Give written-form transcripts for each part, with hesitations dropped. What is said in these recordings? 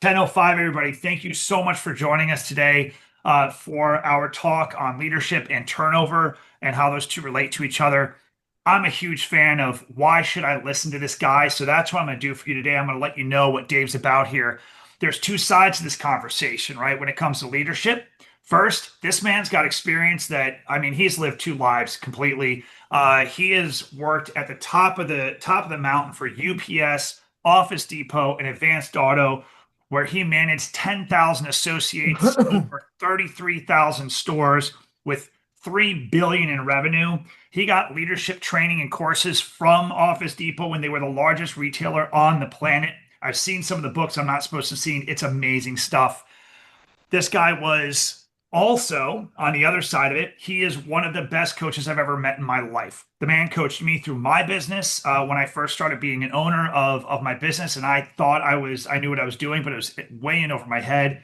10:05, everybody. Thank you so much for joining us today for our talk on leadership and turnover and how those two relate to each other. I'm a huge fan of why should I listen to this guy? So that's what I'm going to do for you today. I'm going to let you know what Dave's about here. There's two sides to this conversation, right? When it comes to leadership, first, this man's got experience that, I mean, he's lived two lives completely. He has worked at the top of the mountain for UPS, Office Depot, and Advanced Auto, where he managed 10,000 associates, over 33,000 stores with 3 billion in revenue. He got leadership training and courses from Office Depot when they were the largest retailer on the planet. I've seen some of the books I'm not supposed to see. It's amazing stuff. This guy was also on the other side of it. He is one of the best coaches I've ever met in my life. The man coached me through my business when I first started being an owner of my business, and I thought I knew what I was doing, but it was way in over my head.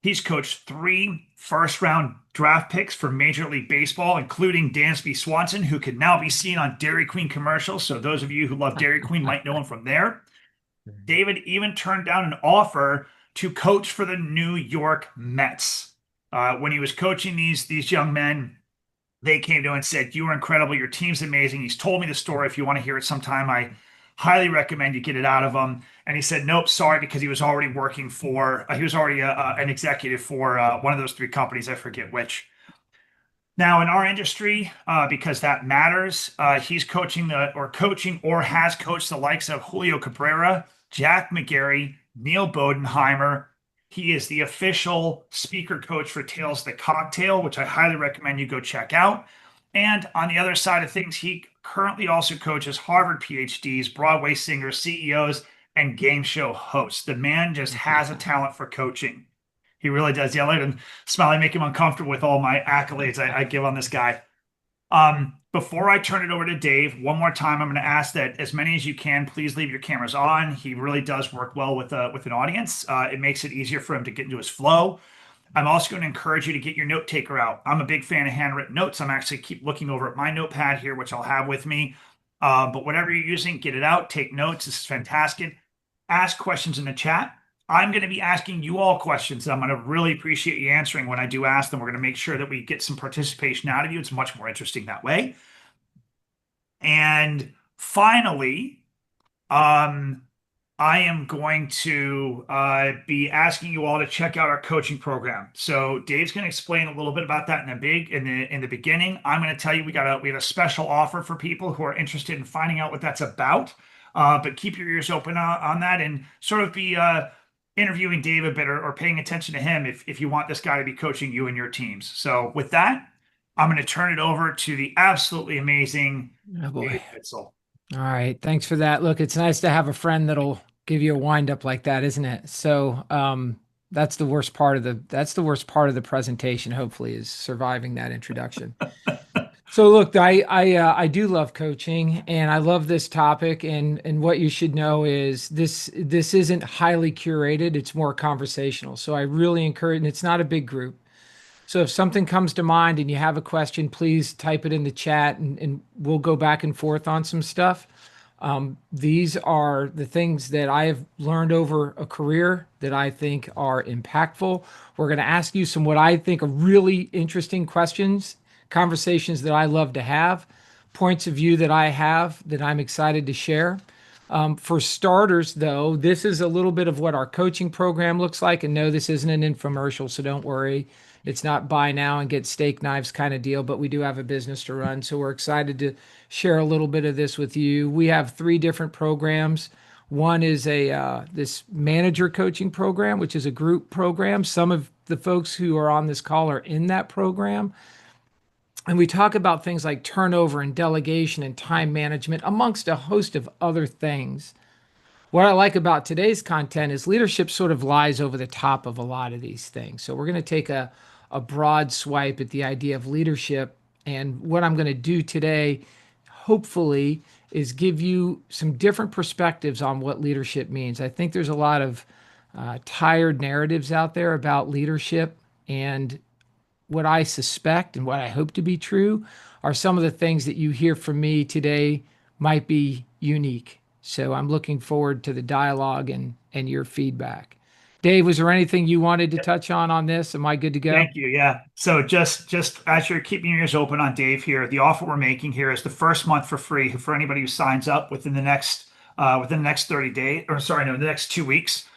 He's coached three first round draft picks for Major League Baseball, including Dansby Swanson, who can now be seen on Dairy Queen commercials. So those of you who love Dairy Queen might know him from there. David even turned down an offer to coach for the New York Mets. When he was coaching these young men, they came to him and said, "You are incredible. Your team's amazing." He's told me the story. If you want to hear it sometime, I highly recommend you get it out of him. And he said, "Nope, sorry," because he was already working for, he was already an executive for one of those three companies. I forget which. Now, in our industry, because that matters, he's coaching or has coached the likes of Julio Cabrera, Jack McGarry, Neil Bodenheimer. He is the official speaker coach for Tales of the Cocktail, which I highly recommend you go check out. And on the other side of things, he currently also coaches Harvard PhDs, Broadway singers, CEOs, and game show hosts. The man just has a talent for coaching. He really does. Yeah, look at him smiling, make him uncomfortable with all my accolades I give on this guy. Before I turn it over to Dave, one more time, I'm going to ask that as many as you can, please leave your cameras on. He really does work well with an audience. It makes it easier for him to get into his flow. I'm also going to encourage you to get your note taker out. I'm a big fan of handwritten notes. I'm actually keep looking over at my notepad here, which I'll have with me. But whatever you're using, get it out, take notes. This is fantastic. Ask questions in the chat. I'm going to be asking you all questions. I'm going to really appreciate you answering when I do ask them. We're going to make sure that we get some participation out of you. It's much more interesting that way. And finally, I am going to be asking you all to check out our coaching program. So Dave's going to explain a little bit about that in the beginning. I'm going to tell you we have a special offer for people who are interested in finding out what that's about. But keep your ears open on that and sort of be interviewing Dave a bit or paying attention to him if you want this guy to be coaching you and your teams. So with that, I'm going to turn it over to the absolutely amazing Oh boy. Dave Pitzel. All right. Thanks for that. Look, it's nice to have a friend that'll give you a wind up like that, isn't it? That's the worst part of the presentation, hopefully, is surviving that introduction. So look, I do love coaching and I love this topic and what you should know is this isn't highly curated, it's more conversational. So I really encourage, and it's not a big group. So if something comes to mind and you have a question, please type it in the chat and we'll go back and forth on some stuff. These are the things that I have learned over a career that I think are impactful. We're going to ask you some what I think are really interesting questions, conversations that I love to have, points of view that I have that I'm excited to share. For starters, though, this is a little bit of what our coaching program looks like. And no, this isn't an infomercial, so don't worry. It's not buy now and get steak knives kind of deal, but we do have a business to run. So we're excited to share a little bit of this with you. We have three different programs. One is this manager coaching program, which is a group program. Some of the folks who are on this call are in that program. And we talk about things like turnover and delegation and time management, amongst a host of other things. What I like about today's content is leadership sort of lies over the top of a lot of these things. So we're going to take a broad swipe at the idea of leadership. And what I'm going to do today, hopefully, is give you some different perspectives on what leadership means. I think there's a lot of tired narratives out there about leadership, and what I suspect and what I hope to be true are some of the things that you hear from me today might be unique. So I'm looking forward to the dialogue and your feedback. Dave, was there anything you wanted to touch on this? Am I good to go? Thank you. Yeah. So just as you're keeping your ears open on Dave here, the offer we're making here is the first month for free for anybody who signs up within the next 30 days, or sorry, no, the next 2 weeks.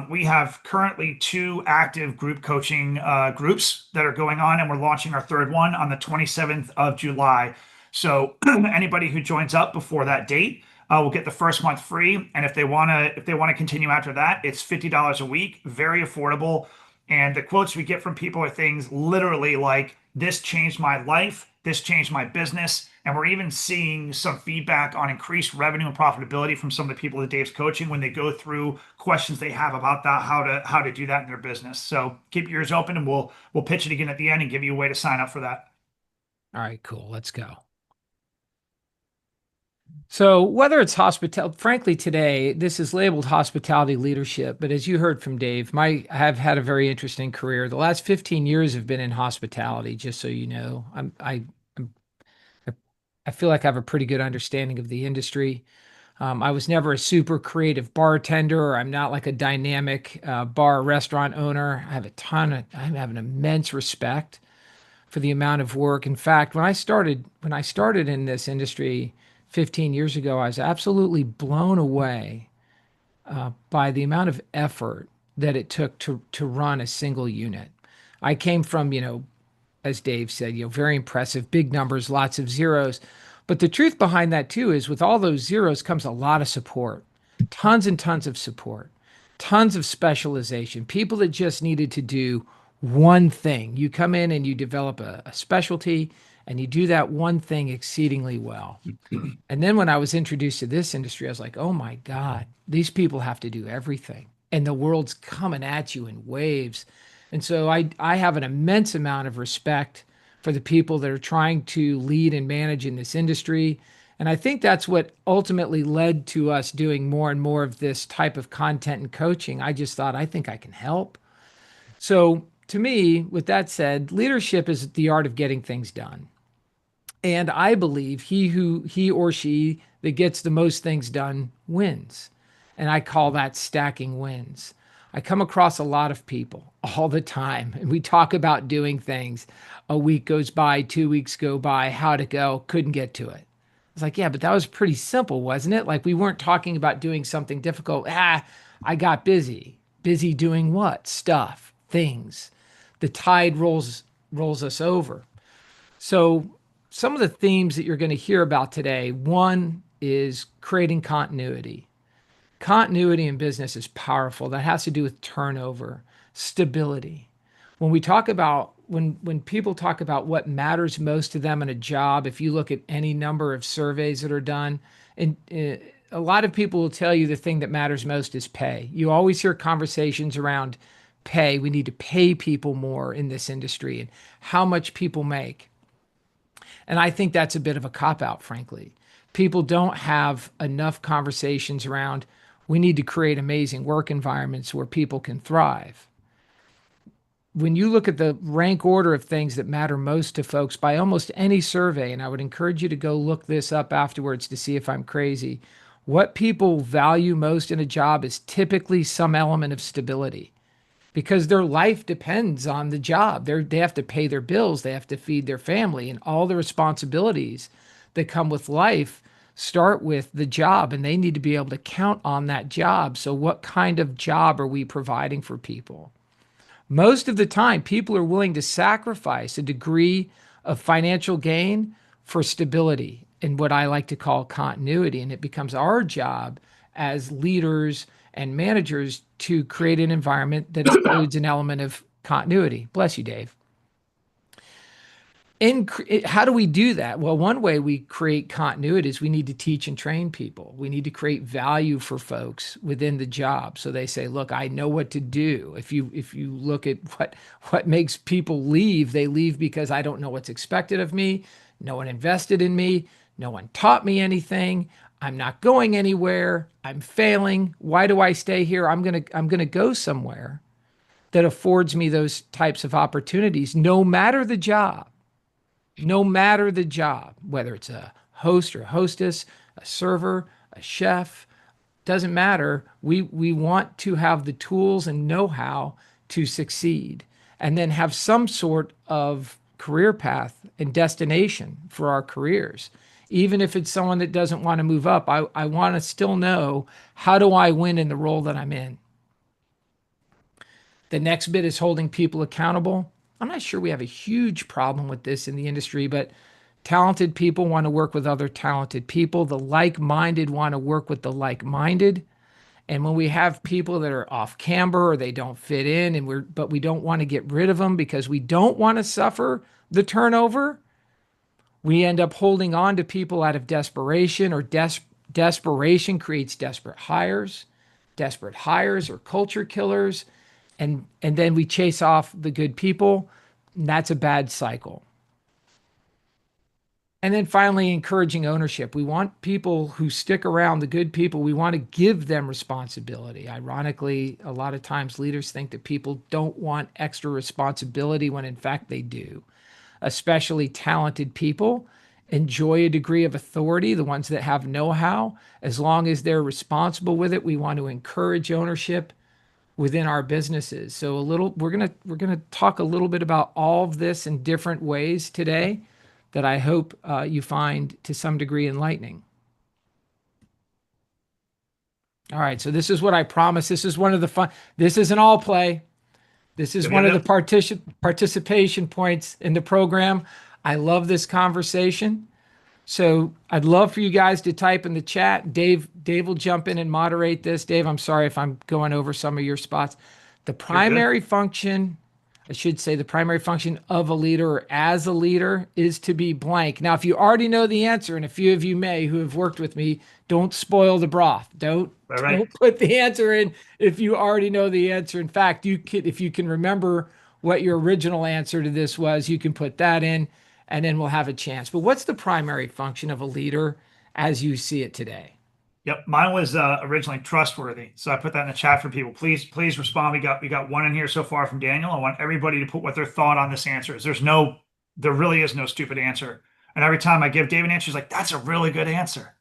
We have currently two active group coaching groups that are going on, and we're launching our third one on the 27th of July. So anybody who joins up before that date will get the first month free. And if they want to continue after that, it's $50 a week, very affordable. And the quotes we get from people are things literally like, this changed my life, this changed my business. And we're even seeing some feedback on increased revenue and profitability from some of the people that Dave's coaching when they go through questions they have about that, how to do that in their business. So keep your ears open, and we'll pitch it again at the end and give you a way to sign up for that. All right, cool. Let's go. So, whether it's hospitality, frankly, today this is labeled hospitality leadership. But as you heard from Dave, I have had a very interesting career. The last 15 years have been in hospitality. Just so you know, I'm, I feel like I have a pretty good understanding of the industry. I was never a super creative bartender, or I'm not like a dynamic bar or restaurant owner. I have an immense respect for the amount of work. In fact, when I started in this industry 15 years ago, I was absolutely blown away by the amount of effort that it took to run a single unit. I came from, as Dave said, very impressive, big numbers, lots of zeros. But the truth behind that too is with all those zeros comes a lot of support, tons and tons of support, tons of specialization, people that just needed to do one thing. You come in and you develop a specialty and you do that one thing exceedingly well. And then when I was introduced to this industry, I was like, oh my God, these people have to do everything. And the world's coming at you in waves. And so I have an immense amount of respect for the people that are trying to lead and manage in this industry. And I think that's what ultimately led to us doing more and more of this type of content and coaching. I just thought, I think I can help. So to me, with that said, leadership is the art of getting things done. And I believe he or she that gets the most things done wins. And I call that stacking wins. I come across a lot of people all the time, and we talk about doing things. A week goes by, 2 weeks go by, how'd it go? Couldn't get to it. It's like, yeah, but that was pretty simple, wasn't it? Like we weren't talking about doing something difficult. I got busy. Busy doing what? Stuff, things. The tide rolls us over. So some of the themes that you're going to hear about today, one is creating continuity. Continuity in business is powerful. That has to do with turnover, stability. When people talk about what matters most to them in a job, if you look at any number of surveys that are done, and a lot of people will tell you the thing that matters most is pay. You always hear conversations around pay. We need to pay people more in this industry and how much people make. And I think that's a bit of a cop out, frankly. People don't have enough conversations around we need to create amazing work environments where people can thrive. When you look at the rank order of things that matter most to folks by almost any survey, and I would encourage you to go look this up afterwards to see if I'm crazy, what people value most in a job is typically some element of stability because their life depends on the job. They have to pay their bills, they have to feed their family, and all the responsibilities that come with life start with the job, and they need to be able to count on that job. So what kind of job are we providing for people? Most of the time, people are willing to sacrifice a degree of financial gain for stability and what I like to call continuity. And it becomes our job as leaders and managers to create an environment that includes an element of continuity. Bless you, Dave. How do we do that? Well, one way we create continuity is we need to teach and train people. We need to create value for folks within the job. So they say, look, I know what to do. If you look at what makes people leave, they leave because I don't know what's expected of me. No one invested in me. No one taught me anything. I'm not going anywhere. I'm failing. Why do I stay here? I'm going to go somewhere that affords me those types of opportunities, no matter the job. No matter the job, whether it's a host or a hostess, a server, a chef, doesn't matter. We want to have the tools and know-how to succeed, and then have some sort of career path and destination for our careers. Even if it's someone that doesn't want to move up, I want to still know, how do I win in the role that I'm in? The next bit is holding people accountable. I'm not sure we have a huge problem with this in the industry, but talented people want to work with other talented people. The like-minded want to work with the like-minded. And when we have people that are off camber or they don't fit in, but we don't want to get rid of them because we don't want to suffer the turnover, we end up holding on to people out of desperation, or desperation creates desperate hires. Desperate hires are culture killers, and then we chase off the good people. And that's a bad cycle. And then finally, encouraging ownership. We want people who stick around, the good people, we want to give them responsibility. Ironically, a lot of times leaders think that people don't want extra responsibility when in fact they do. Especially talented people enjoy a degree of authority, the ones that have know-how. As long as they're responsible with it, we want to encourage ownership within our businesses. So we're gonna talk a little bit about all of this in different ways today that I hope you find to some degree enlightening. All right, so this is what I promised. This is one of the fun. This is an all play. This is one of the participation points in the program. I love this conversation. So I'd love for you guys to type in the chat. Dave will jump in and moderate this. Dave, I'm sorry if I'm going over some of your spots. The primary function, I should say, the primary function of a leader or as a leader is to be blank. Now, if you already know the answer, and a few of you may who have worked with me, don't spoil the broth. Don't put the answer in if you already know the answer. In fact, if you can remember what your original answer to this was, you can put that in, and then we'll have a chance. But what's the primary function of a leader as you see it today? Yep, mine was originally trustworthy, so I put that in the chat for people. Please respond. We got one in here so far from Daniel. I want everybody to put what their thought on this answer is. There really is no stupid answer. And every time I give Dave an answer, he's like, "That's a really good answer."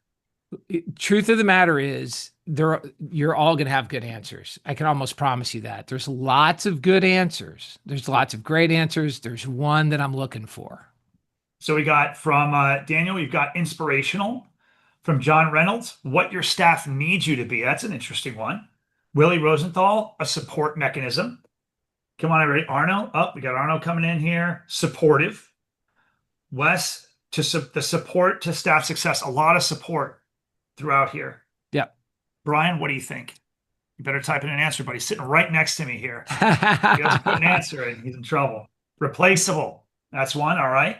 Truth of the matter is, you're all going to have good answers. I can almost promise you that. There's lots of good answers. There's lots of great answers. There's one that I'm looking for. So we got from Daniel, we've got inspirational. From John Reynolds, what your staff needs you to be. That's an interesting one. Willie Rosenthal, a support mechanism. Come on, everybody. Arno. Oh, we got Arno coming in here. Supportive. Wes, the support to staff success. A lot of support throughout here. Yep. Brian, what do you think? You better type in an answer, but he's sitting right next to me here. He doesn't put an answer in. He's in trouble. Replaceable. That's one. All right.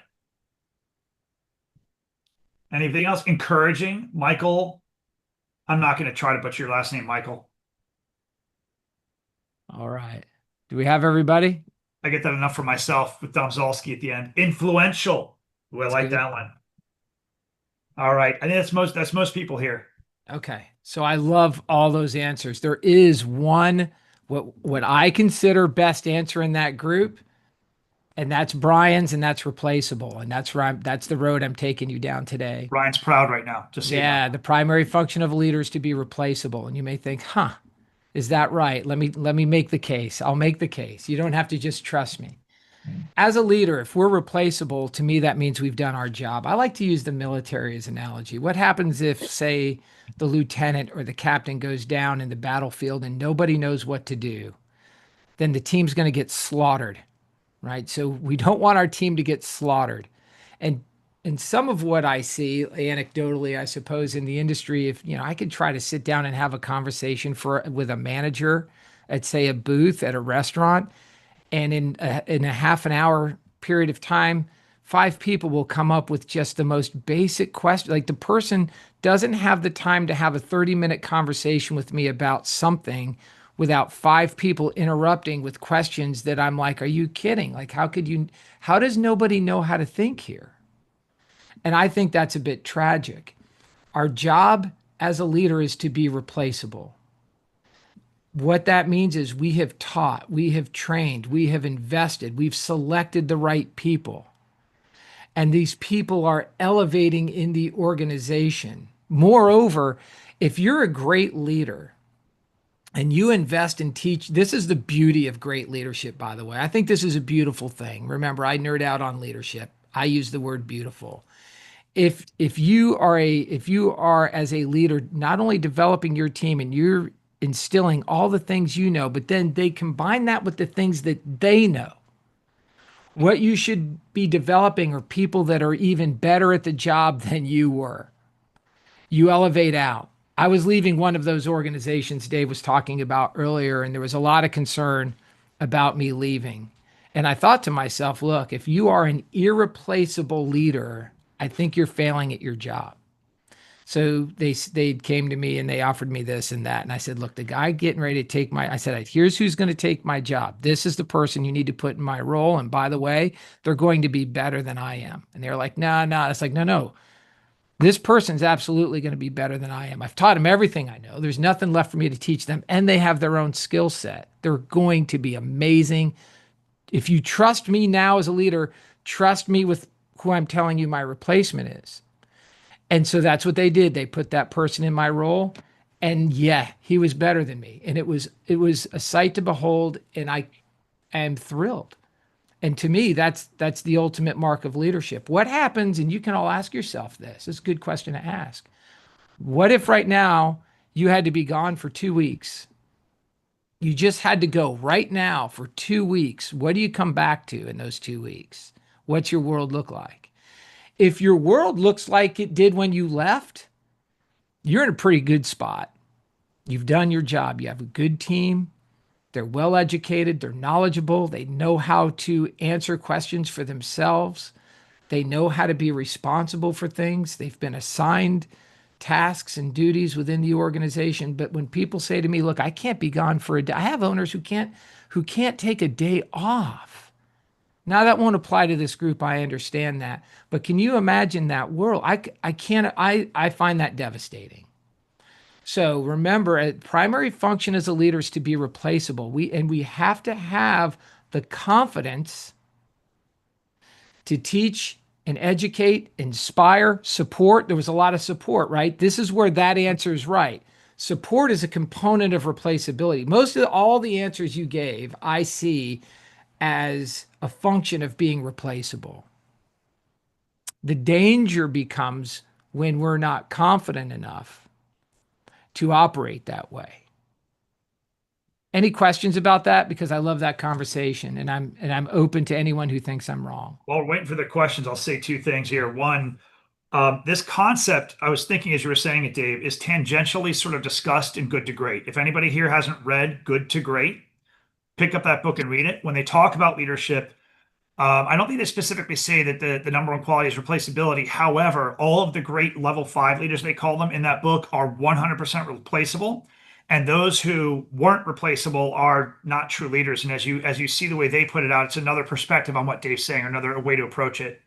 Anything else? Encouraging. Michael. I'm not going to try to butcher your last name, Michael. All right. Do we have everybody? I get that enough for myself with Domzalski at the end. Influential. Ooh, I like that one. All right. I think that's most people here. Okay. So I love all those answers. There is one, what I consider best answer in that group, and that's Brian's, and that's replaceable. And that's the road I'm taking you down today. Brian's proud right now. Just so yeah, the primary function of a leader is to be replaceable. And you may think, is that right? Let me make the case. I'll make the case. You don't have to just trust me. As a leader, if we're replaceable, to me, that means we've done our job. I like to use the military as an analogy. What happens if, say, the lieutenant or the captain goes down in the battlefield and nobody knows what to do? Then the team's going to get slaughtered, right? So we don't want our team to get slaughtered. And some of what I see anecdotally, I suppose, in the industry, if I could try to sit down and have a conversation with a manager at, say, a booth at a restaurant, and in a half an hour period of time, 5 people will come up with just the most basic question. Like, the person doesn't have the time to have a 30-minute conversation with me about something without 5 people interrupting with questions that I'm like, are you kidding? Like, how does nobody know how to think here? And I think that's a bit tragic. Our job as a leader is to be replaceable. What that means is we have taught, we have trained, we have invested, we've selected the right people. And these people are elevating in the organization. Moreover, If you're a great leader and you invest and teach, this is the beauty of great leadership, by the way. I think this is a beautiful thing. Remember, I nerd out on leadership. I use the word beautiful. If you are as a leader not only developing your team and you're instilling all the things you know, but then they combine that with the things that they know. What you should be developing are people that are even better at the job than you were. You elevate out. I was leaving one of those organizations Dave was talking about earlier, and there was a lot of concern about me leaving. And I thought to myself, look, if you are an irreplaceable leader, I think you're failing at your job. So they came to me and they offered me this and that. And I said, look, the guy getting ready to take my, I said, here's who's going to take my job. This is the person you need to put in my role. And by the way, they're going to be better than I am. And they're like, no, no. It's like, no, no. This person's absolutely going to be better than I am. I've taught them everything I know. There's nothing left for me to teach them. And they have their own skill set. They're going to be amazing. If you trust me now as a leader, trust me with who I'm telling you my replacement is. And so that's what they did. They put that person in my role. And yeah, he was better than me. And it was a sight to behold. And I am thrilled. And to me, that's the ultimate mark of leadership. What happens, and you can all ask yourself this, it's a good question to ask. What if right now you had to be gone for 2 weeks? You just had to go right now for 2 weeks. What do you come back to in those 2 weeks? What's your world look like? If your world looks like it did when you left, you're in a pretty good spot. You've done your job. You have a good team. They're well educated. They're knowledgeable. They know how to answer questions for themselves. They know how to be responsible for things. They've been assigned tasks and duties within the organization. But when people say to me, look, I can't be gone for a day. I have owners who can't take a day off. Now that won't apply to this group. I understand that. But can you imagine that world? I find that devastating. So remember, a primary function as a leader is to be replaceable. We have to have the confidence to teach and educate, inspire, support. There was a lot of support, right? This is where that answer is right. Support is a component of replaceability. Most of all the answers you gave, I see as a function of being replaceable. The danger becomes when we're not confident enough to operate that way. Any questions about that? Because I love that conversation, and I'm open to anyone who thinks I'm wrong. While we're waiting for the questions, I'll say two things here. One, this concept, I was thinking as you were saying it, Dave, is tangentially sort of discussed in Good to Great. If anybody here hasn't read Good to Great, pick up that book and read it. When they talk about leadership, I don't think they specifically say that the number one quality is replaceability. However, all of the great level 5 leaders, they call them in that book, are 100% replaceable. And those who weren't replaceable are not true leaders. And as you see the way they put it out, it's another perspective on what Dave's saying, or another way to approach it.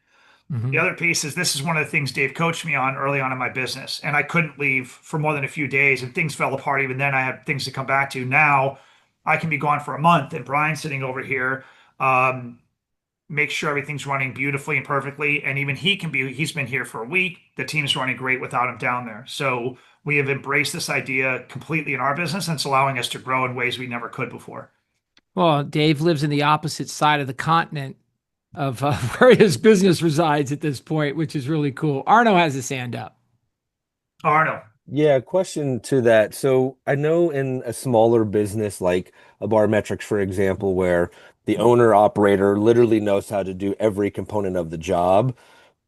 The Mhm. other piece is this is one of the things Dave coached me on early on in my business. And I couldn't leave for more than a few days, and things fell apart. Even then, I had things to come back to. Now I can be gone for a month, and Brian's sitting over here. Make sure everything's running beautifully and perfectly. And even he's been here for a week. The team's running great without him down there. So we have embraced this idea completely in our business, and it's allowing us to grow in ways we never could before. Well, Dave lives in the opposite side of the continent of where his business resides at this point, which is really cool. Arno has his hand up. Arno. Yeah, question to that. So I know in a smaller business like a Barmetrics, for example, where the owner operator literally knows how to do every component of the job.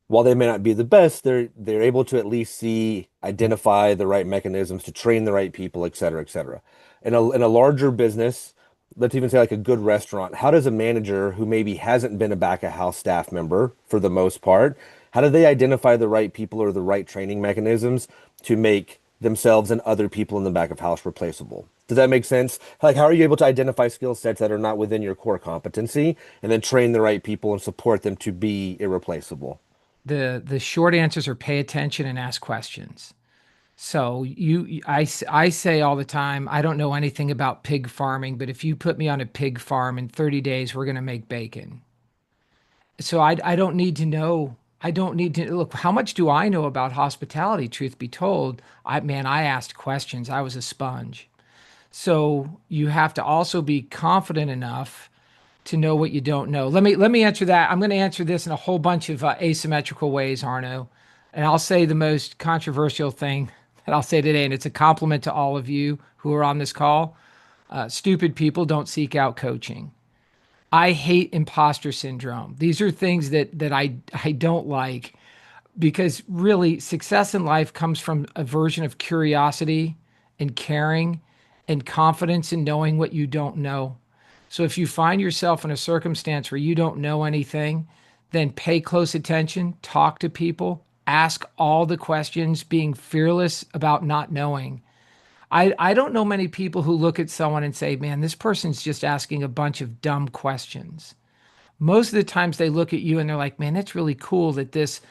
While they may not be the best, they're able to at least identify the right mechanisms to train the right people, et cetera, et cetera. In a larger business, let's even say like a good restaurant, how does a manager who maybe hasn't been a back of house staff member for the most part, how do they identify the right people or the right training mechanisms to make themselves and other people in the back of house replaceable? Does that make sense? Like, how are you able to identify skill sets that are not within your core competency and then train the right people and support them to be irreplaceable? The short answers are pay attention and ask questions. So I say all the time, I don't know anything about pig farming, but if you put me on a pig farm in 30 days, we're going to make bacon. So I don't need to know I don't need to look. How much do I know about hospitality? Truth be told, I asked questions. I was a sponge. So you have to also be confident enough to know what you don't know. Let me answer that. I'm going to answer this in a whole bunch of asymmetrical ways, Arno. And I'll say the most controversial thing that I'll say today, and it's a compliment to all of you who are on this call. Stupid people don't seek out coaching. I hate imposter syndrome. These are things that I don't like, because really success in life comes from a version of curiosity and caring and confidence in knowing what you don't know. So if you find yourself in a circumstance where you don't know anything, then pay close attention, talk to people, ask all the questions, being fearless about not knowing. I don't know many people who look at someone and say, man, this person's just asking a bunch of dumb questions. Most of the times they look at you and they're like, man, that's really cool that this,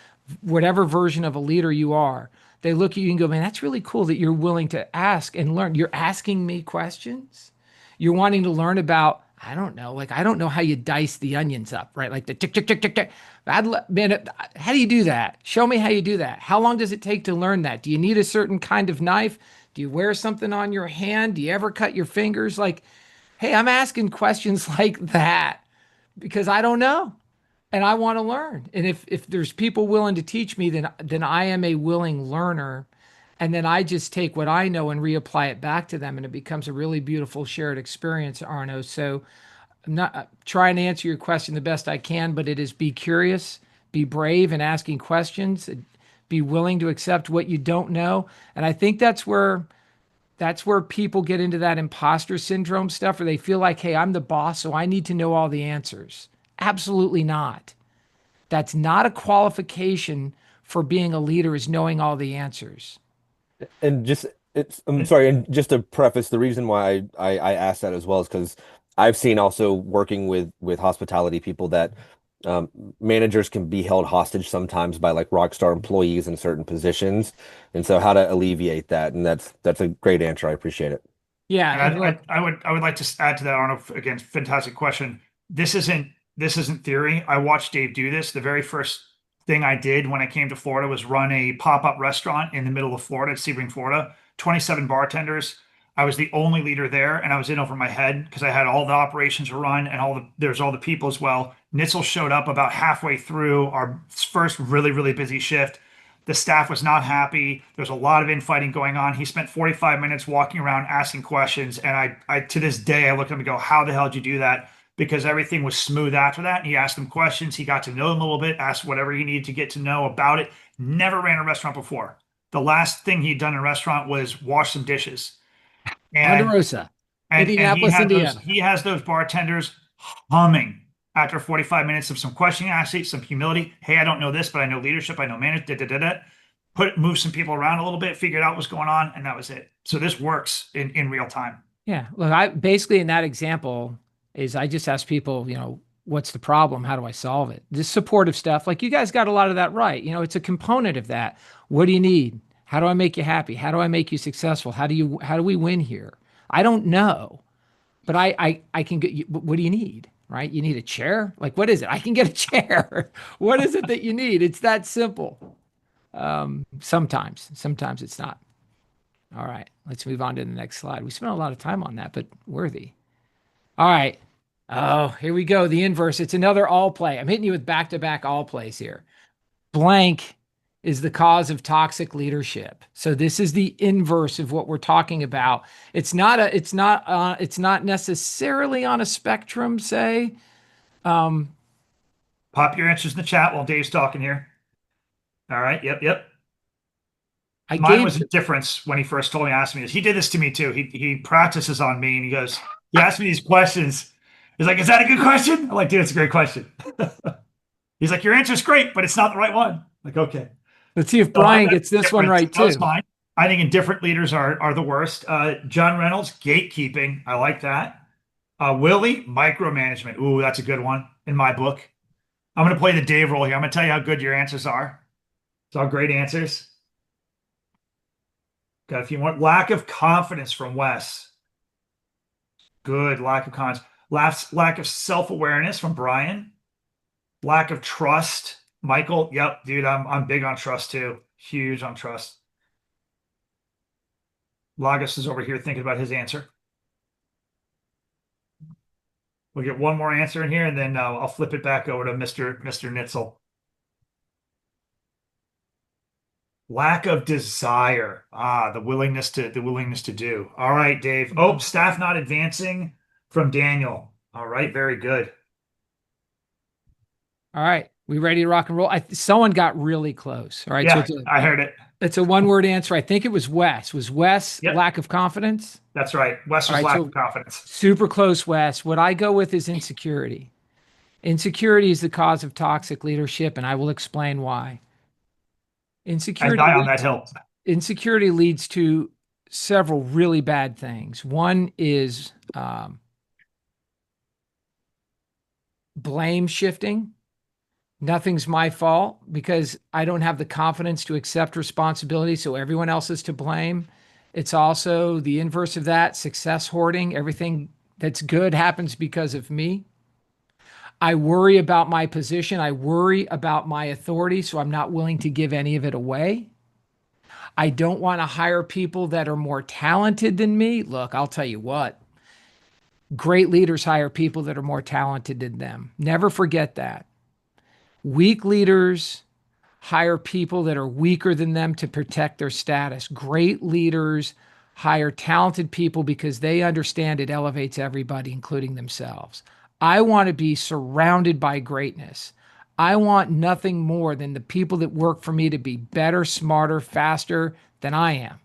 whatever version of a leader you are, they look at you and go, man, that's really cool that you're willing to ask and learn. You're asking me questions. You're wanting to learn about, I don't know, like, I don't know how you dice the onions up, right? Like the tick, tick, tick, tick, tick. Man, how do you do that? Show me how you do that. How long does it take to learn that? Do you need a certain kind of knife? Do you wear something on your hand? Do you ever cut your fingers? Like, hey, I'm asking questions like that because I don't know and I want to learn. And if there's people willing to teach me, then I am a willing learner. And then I just take what I know and reapply it back to them, and it becomes a really beautiful shared experience, Arno. So I'm not trying to answer your question the best I can, but it is be curious, be brave in asking questions, be willing to accept what you don't know. And I think that's where people get into that imposter syndrome stuff, where they feel like, hey, I'm the boss, so I need to know all the answers. Absolutely not. That's not a qualification for being a leader, is knowing all the answers. And just I'm sorry, and just to preface, the reason why I asked that as well is because I've seen also working with hospitality people that um, managers can be held hostage sometimes by like rock star employees in certain positions, and so how to alleviate that, and that's a great answer. I appreciate it. Yeah, And and look, I would like to add to that, Arnold. Again, fantastic question. This isn't theory. I watched Dave do this. The very first thing I did when I came to Florida was run a pop-up restaurant in the middle of Florida, at Sebring, Florida. 27 bartenders. I was the only leader there, and I was in over my head because I had all the operations to run and there's all the people as well. Nitzel showed up about halfway through our first really, really busy shift. The staff was not happy. There's a lot of infighting going on. He spent 45 minutes walking around asking questions. And I to this day, I look at him and go, how the hell did you do that? Because everything was smooth after that. And he asked them questions. He got to know them a little bit, asked whatever he needed to get to know about it. Never ran a restaurant before. The last thing he'd done in a restaurant was wash some dishes. And Ponderosa, and Indianapolis, Indiana. he has those bartenders humming after 45 minutes of some questioning, actually some humility. Hey, I don't know this, but I know leadership, I know management. Da, da, da, da. Move some people around a little bit, figured out what's going on, and that was it. So this works in real time. Yeah. Look, I basically, in that example, is I just ask people, what's the problem? How do I solve it? This supportive stuff, like you guys got a lot of that right. It's a component of that. What do you need? How do I make you happy? How do I make you successful? How do we win here? I don't know, but I can get you. What do you need? Right? You need a chair? Like, what is it? I can get a chair. What is it that you need? It's that simple. Sometimes it's not. All right, let's move on to the next slide. We spent a lot of time on that, but worthy. All right. Oh, here we go. The inverse. It's another all play. I'm hitting you with back-to-back all plays here. Blank is the cause of toxic leadership. So this is the inverse of what we're talking about. It's not necessarily on a spectrum, say. Pop your answers in the chat while Dave's talking here. All right. Yep. Mine was a difference when he first told me, asked me this. He did this to me too. He practices on me and he goes, he asked me these questions. He's like, is that a good question? I'm like, dude, it's a great question. He's like, your answer's great, but it's not the right one. I'm like, okay. Let's see if Brian gets this one right too. That mine. I think indifferent leaders are the worst. John Reynolds, gatekeeping. I like that. Willie, micromanagement. Ooh, that's a good one in my book. I'm going to play the Dave role here. I'm going to tell you how good your answers are. It's all great answers. Got a few more. Lack of confidence from Wes. Good. Lack of confidence. Lack of self-awareness from Brian. Lack of trust. Michael, yep, dude, I'm big on trust too. Huge on trust. Lagos is over here thinking about his answer. We'll get one more answer in here, and then I'll flip it back over to Mr. Nitzel. Lack of desire. Ah, the willingness to do. All right, Dave. Oh, staff not advancing from Daniel. All right, very good. All right. We ready to rock and roll? Someone got really close. All right. So Yeah, I heard it. it's a one-word answer. I think it was Wes. Was Wes Yep, lack of confidence? that's right. Wes All was right. lack of So confidence. super close, Wes. What I go with is insecurity. Insecurity is the cause of toxic leadership, and I will explain why. I Insecurity die on that leads, hill. insecurity leads to several really bad things. One is blame shifting. Nothing's my fault because I don't have the confidence to accept responsibility, so everyone else is to blame. It's also the inverse of that, success hoarding. Everything that's good happens because of me. I worry about my position. I worry about my authority, so I'm not willing to give any of it away. I don't want to hire people that are more talented than me. Look, I'll tell you what, great leaders hire people that are more talented than them. Never forget that. Weak leaders hire people that are weaker than them to protect their status. Great leaders hire talented people because they understand it elevates everybody, including themselves. I want to be surrounded by greatness. I want nothing more than the people that work for me to be better, smarter, faster than I am.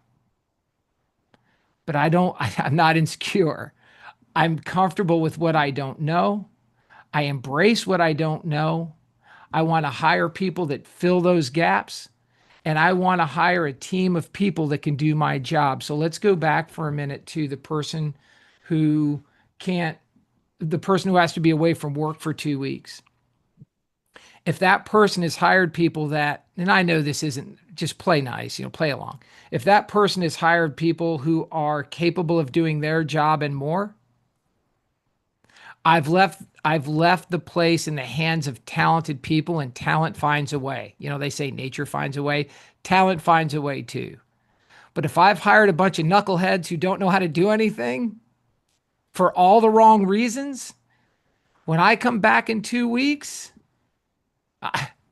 But I'm not insecure. I'm comfortable with what I don't know. I embrace what I don't know. I want to hire people that fill those gaps. And I want to hire a team of people that can do my job. So let's go back for a minute to who can't, the person who has to be away from work for 2 weeks. If that person has hired people that, and I know this isn't just play nice, play along. If that person has hired people who are capable of doing their job and more, I've left the place in the hands of talented people, and talent finds a way. They say nature finds a way, talent finds a way too. But if I've hired a bunch of knuckleheads who don't know how to do anything for all the wrong reasons, when I come back in 2 weeks,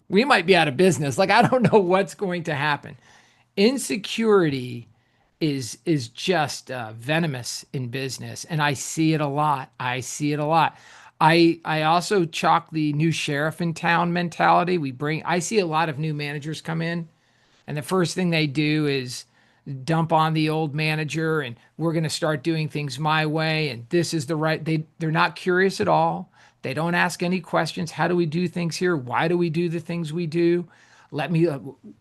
we might be out of business. Like, I don't know what's going to happen. Insecurity is just venomous in business, and I see it a lot. I also chalk the new sheriff in town mentality. I see a lot of new managers come in, and the first thing they do is dump on the old manager, and we're going to start doing things my way, and this is the right. They're not curious at all. They don't ask any questions. How do we do things here? Why do we do the things we do?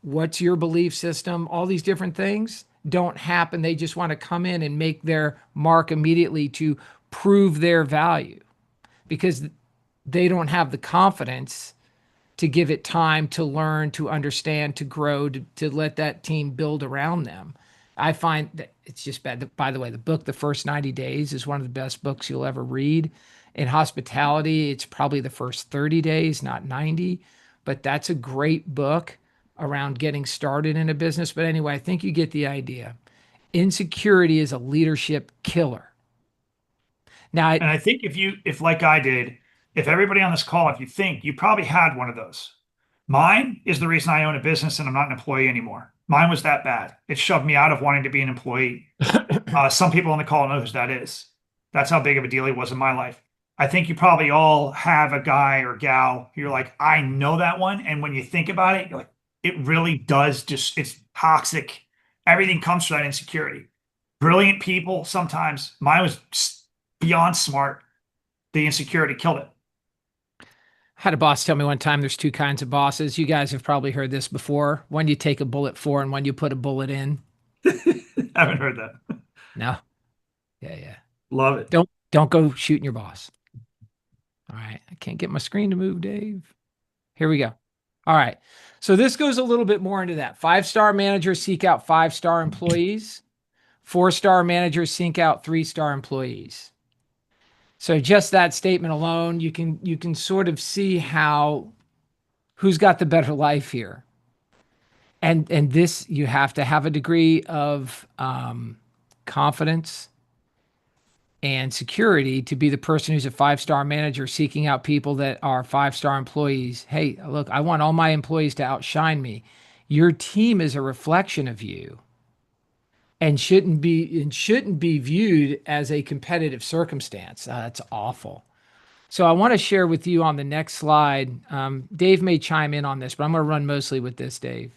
What's your belief system? All these different things don't happen. They just want to come in and make their mark immediately to prove their value because they don't have the confidence to give it time to learn, to understand, to grow, to let that team build around them. I find that it's just bad. By the way, the book, The First 90 Days, is one of the best books you'll ever read. In hospitality, it's probably the first 30 days, not 90, but that's a great book around getting started in a business. But anyway, I think you get the idea. Insecurity is a leadership killer. Now, And I think if like I did, if everybody on this call, if you think you probably had one of those. Mine is the reason I own a business and I'm not an employee anymore. Mine was that bad. It shoved me out of wanting to be an employee. Some people on the call know who that is. That's how big of a deal it was in my life. I think you probably all have a guy or gal who you're like, I know that one. And when you think about it, you're like, it really does it's toxic. Everything comes from that insecurity. Brilliant people sometimes. Mine was beyond smart. The insecurity killed it. had a boss tell me one time there's two kinds of bosses. You guys have probably heard this before. One you take a bullet for and one you put a bullet in. Haven't heard that. No. Yeah. Love it. Don't go shooting your boss. All right. I can't get my screen to move, Dave. Here we go. All right. So this goes a little bit more into that. 5-star managers seek out 5-star employees. 4-star managers seek out 3-star employees. So just that statement alone, you can sort of see how who's got the better life here? And this, you have to have a degree of confidence and security to be the person who's a five-star manager seeking out people that are five-star employees. Hey, look, I want all my employees to outshine me. Your team is a reflection of you and shouldn't be viewed as a competitive circumstance. That's awful. So I want to share with you on the next slide. Dave may chime in on this, but I'm going to run mostly with this, Dave.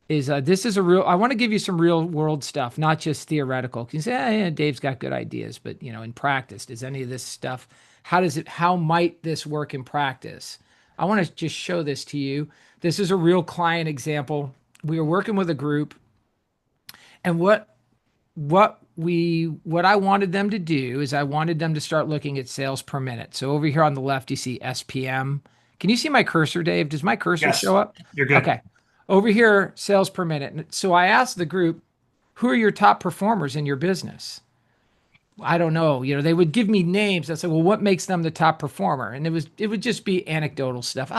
This is a real, I want to give you some real world stuff, not just theoretical. You can say, yeah, Dave's got good ideas, but in practice, does any of this stuff, how might this work in practice? I want to just show this to you. This is a real client example. We were working with a group, and what I wanted them to do is I wanted them to start looking at sales per minute. So over here on the left, you see SPM. Can you see my cursor, Dave? Does my cursor Yes, show up? you're good. Okay. Over here, sales per minute. So I asked the group, who are your top performers in your business? I don't know. They would give me names. I said, well, what makes them the top performer? And it would just be anecdotal stuff.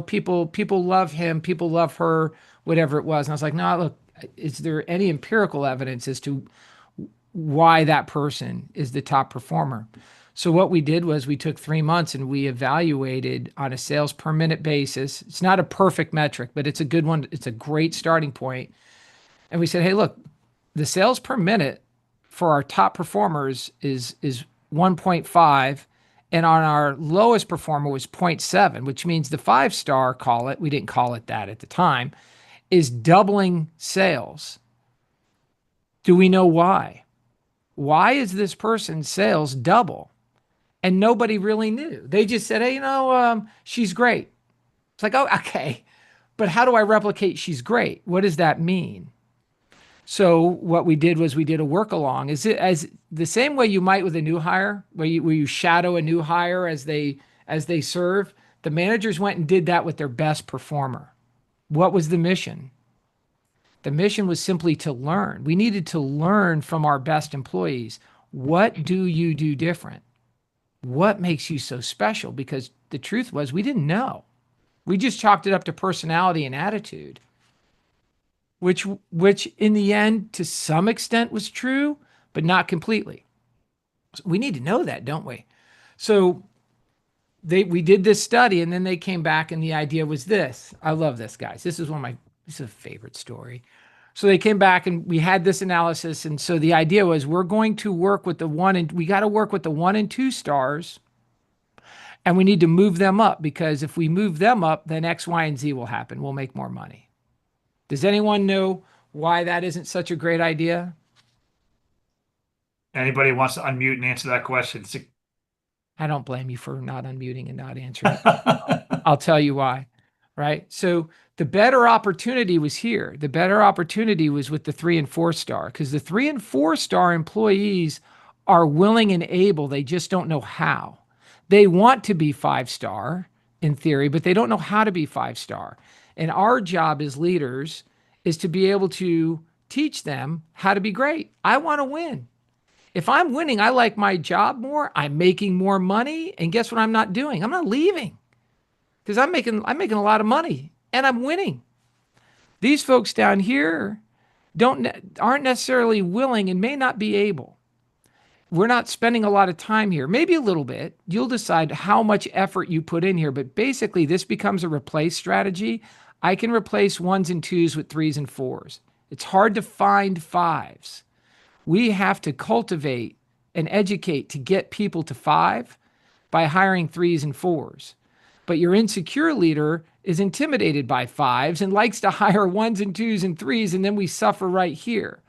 People love him, people love her, whatever it was. And I was like, no, look, is there any empirical evidence as to why that person is the top performer? So what we did was we took 3 months and we evaluated on a sales per minute basis. It's not a perfect metric, but it's a good one. It's a great starting point. And we said, hey, look, the sales per minute for our top performers is 1.5. And on our lowest performer was 0.7, which means the 5-star, we didn't call it that at the time, is doubling sales. Do we know why? Why is this person's sales double? And nobody really knew. They just said, hey, she's great. It's like, oh, okay. But how do I replicate she's great? What does that mean? So what we did was we did a work along. Is it as the same way you might with a new hire, where you shadow a new hire as they serve? The managers went and did that with their best performer. What was the mission? The mission was simply to learn. We needed to learn from our best employees. What do you do different? What makes you so special? Because the truth was we didn't know. We just chalked it up to personality and attitude, which in the end, to some extent was true, but not completely. So we need to know that, don't we? So we did this study, and then they came back, and the idea was this. I love this, guys. This is a favorite story. So they came back and we had this analysis. And so the idea was we're going to work with we got to work with the 1 and 2 stars, and we need to move them up, because if we move them up, then X, Y, and Z will happen. We'll make more money. Does anyone know why that isn't such a great idea? Anybody wants to unmute and answer that question? I don't blame you for not unmuting and not answering. I'll tell you why, right? So the better opportunity was here. The better opportunity was with the 3 and 4 star, because the 3 and 4 star employees are willing and able. They just don't know how. They want to be 5-star in theory, but they don't know how to be 5-star. And our job as leaders is to be able to teach them how to be great. I want to win. If I'm winning, I like my job more. I'm making more money. And guess what I'm not doing? I'm not leaving, because I'm making a lot of money and I'm winning. These folks down here aren't necessarily willing and may not be able. We're not spending a lot of time here, maybe a little bit. You'll decide how much effort you put in here, but basically this becomes a replace strategy. I can replace 1s and 2s with 3s and 4s. It's hard to find 5s. We have to cultivate and educate to get people to 5 by hiring 3s and 4s. But your insecure leader is intimidated by 5s and likes to hire 1s and 2s and 3s, and then we suffer right here.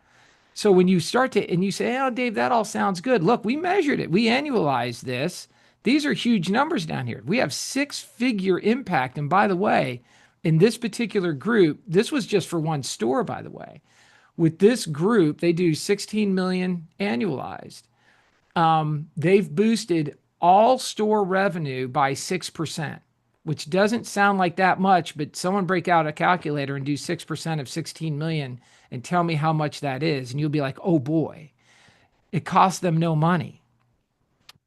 So when you start to, and you say, oh, Dave, that all sounds good. Look, we measured it. We annualized this. These are huge numbers down here. We have 6-figure impact. And by the way, in this particular group, this was just for 1 store, by the way. With this group, they do 16 million annualized. They've boosted all store revenue by 6%, which doesn't sound like that much, but someone break out a calculator and do 6% of 16 million and tell me how much that is. And you'll be like, oh boy, it cost them no money.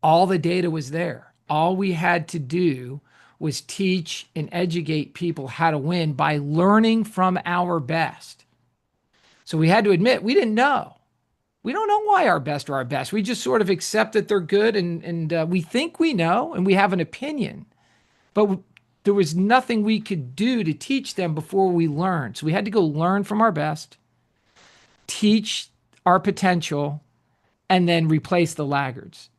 All the data was there. All we had to do was teach and educate people how to win by learning from our best. So we had to admit we didn't know. We don't know why our best are our best. We just sort of accept that they're good, and we think we know and we have an opinion. But there was nothing we could do to teach them before we learned. So we had to go learn from our best, teach our potential, and then replace the laggards.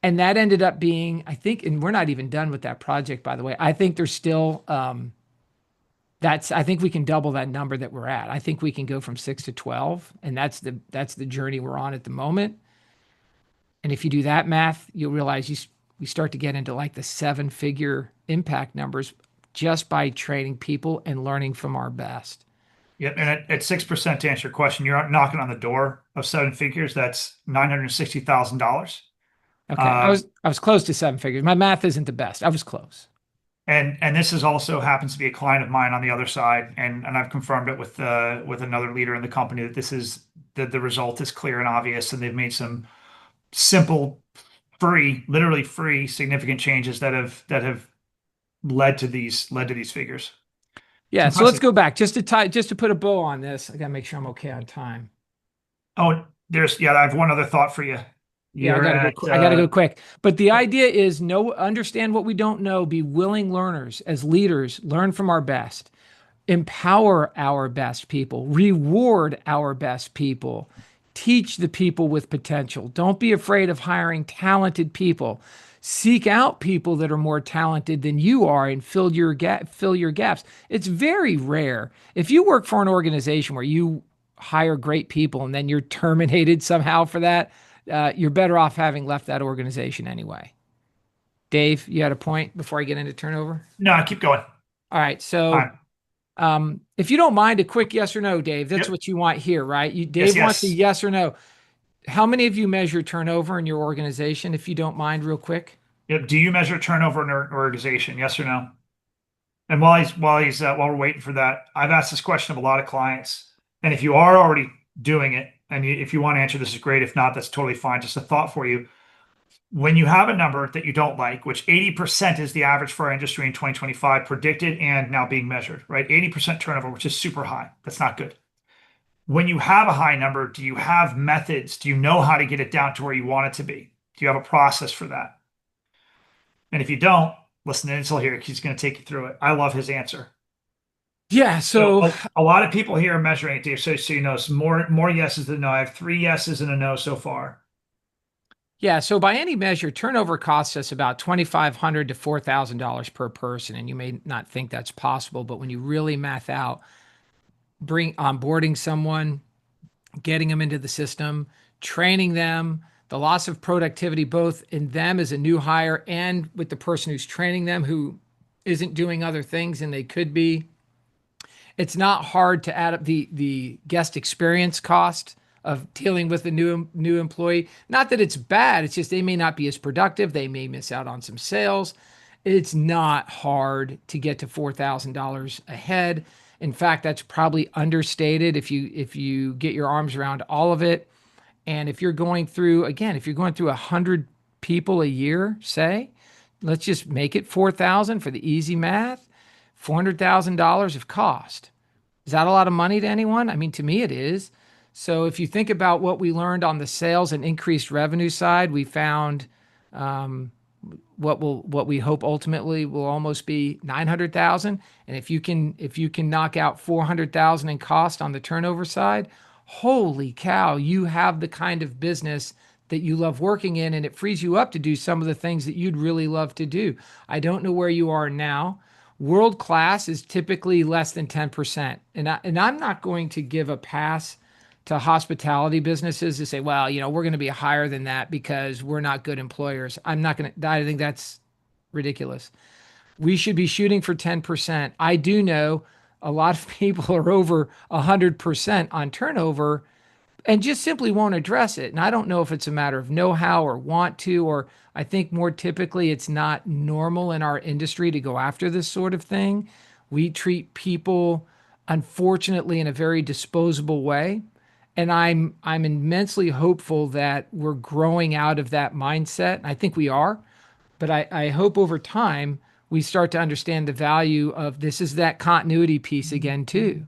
And that ended up being, I think, and we're not even done with that project, by the way. I think there's still, I think we can double that number that we're at. I think we can go from 6 to 12, and that's the journey we're on at the moment. And if you do that math, you'll realize we start to get into like the 7-figure impact numbers just by training people and learning from our best. Yep. And at 6%, to answer your question, you're knocking on the door of 7 figures. That's $960,000. Okay. I was close to 7 figures. My math isn't the best. I was close. And this is also happens to be a client of mine on the other side, and I've confirmed it with another leader in the company that this is the result is clear and obvious, and they've made some simple, literally free, significant changes that have led to these figures. Yeah. So let's go back just to put a bow on this. I gotta make sure I'm okay on time. Oh, I have one other thought for you. Yeah, I gotta go quick. But the idea is understand what we don't know, be willing learners as leaders, learn from our best, empower our best people, reward our best people, teach the people with potential. Don't be afraid of hiring talented people. Seek out people that are more talented than you are and fill your gaps. It's very rare. If you work for an organization where you hire great people and then you're terminated somehow for that, you're better off having left that organization anyway. Dave, you had a point before I get into turnover? No, keep going. All right. So if you don't mind a quick yes or no, Dave, that's what you want here, right? Dave wants a yes or no. How many of you measure turnover in your organization, if you don't mind, real quick? Yep. Do you measure turnover in an organization? Yes or no? And while we're waiting for that, I've asked this question of a lot of clients, and if you are already doing it, and if you want to answer, this is great. If not, that's totally fine. Just a thought for you. When you have a number that you don't like, which 80% is the average for our industry in 2025, predicted and now being measured, right? 80% turnover, which is super high. That's not good. When you have a high number, do you have methods? Do you know how to get it down to where you want it to be? Do you have a process for that? And if you don't, listen to Ansel here. He's going to take you through it. I love his answer. Yeah. So a lot of people here are measuring it, Dave. So you know, some more yeses than no. I have 3 yeses and a no so far. Yeah. So by any measure, turnover costs us about $2,500 to $4,000 per person. And you may not think that's possible, but when you really math out, onboarding someone, getting them into the system, training them, the loss of productivity, both in them as a new hire and with the person who's training them who isn't doing other things and they could be. It's not hard to add up the guest experience cost of dealing with a new employee. Not that it's bad. It's just they may not be as productive. They may miss out on some sales. It's not hard to get to $4,000 ahead. In fact, that's probably understated if you get your arms around all of it. And if you're going through 100 people a year, say, let's just make it 4,000 for the easy math, $400,000 of cost. Is that a lot of money to anyone? I mean, to me it is. So if you think about what we learned on the sales and increased revenue side, we found what we hope ultimately will almost be 900,000. And if you can knock out 400,000 in cost on the turnover side, holy cow, you have the kind of business that you love working in, and it frees you up to do some of the things that you'd really love to do. I don't know where you are now. World class is typically less than 10%. And I'm not going to give a pass to hospitality businesses to say, well, we're going to be higher than that because we're not good employers. I think that's ridiculous. We should be shooting for 10%. I do know a lot of people are over 100% on turnover and just simply won't address it. And I don't know if it's a matter of know-how or want to, or I think more typically it's not normal in our industry to go after this sort of thing. We treat people, unfortunately, in a very disposable way. And I'm immensely hopeful that we're growing out of that mindset. I think we are, but I hope over time we start to understand the value of this is that continuity piece again too.